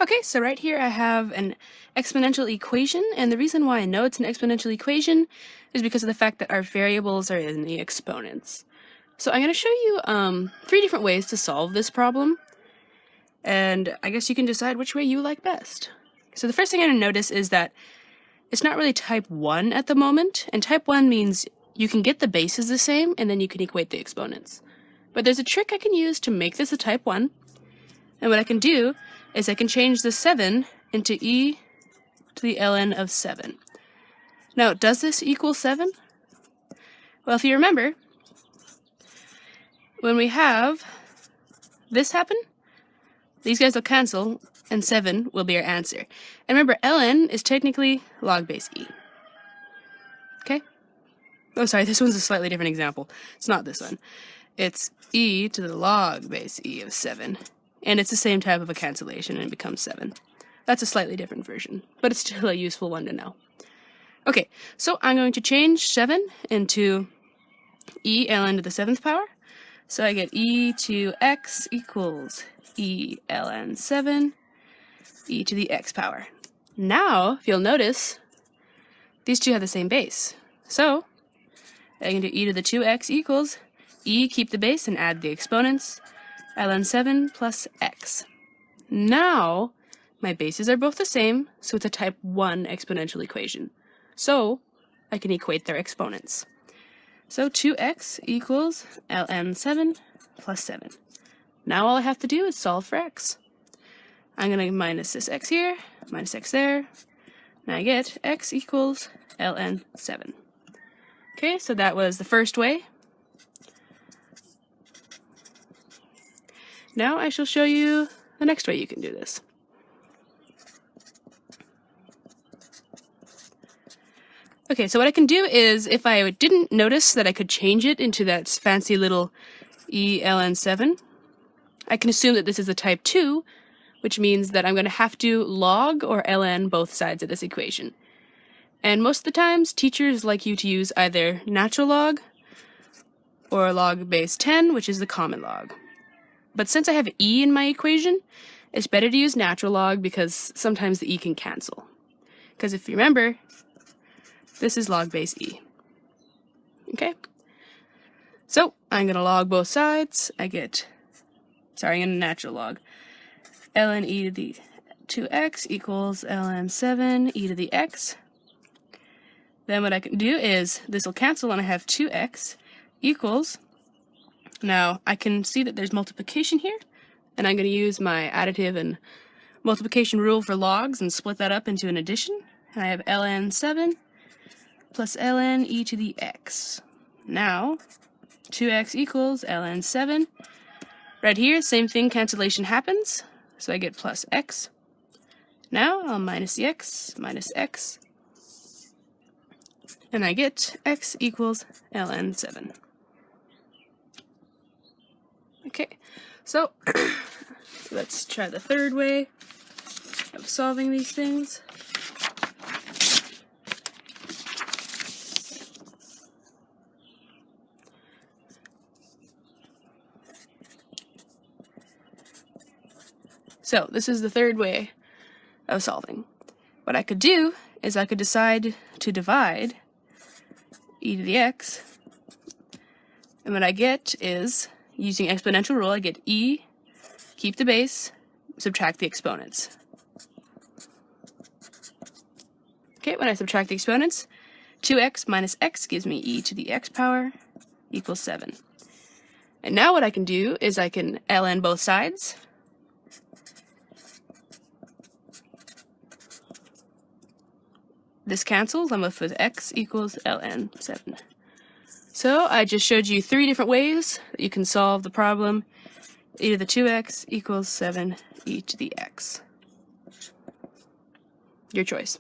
Okay, so right here I have an exponential equation, and the reason why I know it's an exponential equation is because of the fact that our variables are in the exponents. So I'm going to show you 3 different ways to solve this problem, and I guess you can decide which way you like best. So the first thing I'm going to notice is that it's not really type 1 at the moment, and type 1 means you can get the bases the same and then you can equate the exponents. But there's a trick I can use to make this a type 1, and what I can do is I can change the 7 into e to the ln of 7. Now, does this equal 7? Well, if you remember, when we have this happen, these guys will cancel, and 7 will be our answer. And remember, ln is technically log base e. Okay? Oh, sorry, this one's a slightly different example. It's not this one. It's e to the log base e of 7. And it's the same type of a cancellation, and it becomes 7. That's a slightly different version, but it's still a useful one to know. Okay, so I'm going to change 7 into e ln to the 7th power. So I get e to x equals e ln 7 e to the x power. Now, if you'll notice, these two have the same base. So I can do e to the 2x equals e, keep the base, and add the exponents, ln 7 plus x. Now, my bases are both the same, so it's a type 1 exponential equation. So, I can equate their exponents. So 2x equals ln 7 plus 7. Now all I have to do is solve for x. I'm going to minus this x here, minus x there, and I get x equals ln 7. Okay, so that was the first way. Now I shall show you the next way you can do this. Okay, so what I can do is, if I didn't notice that I could change it into that fancy little e ln 7, I can assume that this is a type 2, which means that I'm going to have to log or ln both sides of this equation. And most of the times, teachers like you to use either natural log or log base 10, which is the common log. But since I have e in my equation, it's better to use natural log because sometimes the e can cancel. Because if you remember, this is log base e. Okay? So I'm going to log both sides. I'm going to natural log. ln e to the 2x equals ln 7 e to the x. Then what I can do is, this will cancel and I have 2x equals, now I can see that there's multiplication here, and I'm going to use my additive and multiplication rule for logs and split that up into an addition. And I have ln 7 plus ln e to the x. Now, 2x equals ln 7. Right here, same thing, cancellation happens, so I get plus x. Now I'll minus the x, minus x, and I get x equals ln 7. Okay, so let's try the third way of solving these things. So this is the third way of solving. What I could do is I could decide to divide e to the x, and what I get is, using exponential rule, I get e, keep the base, subtract the exponents. Okay, when I subtract the exponents, 2x minus x gives me e to the x power equals 7. And now what I can do is I can ln both sides. This cancels, I'm left with x equals ln 7. So I just showed you 3 different ways that you can solve the problem. E to the 2x equals 7 e to the x. Your choice.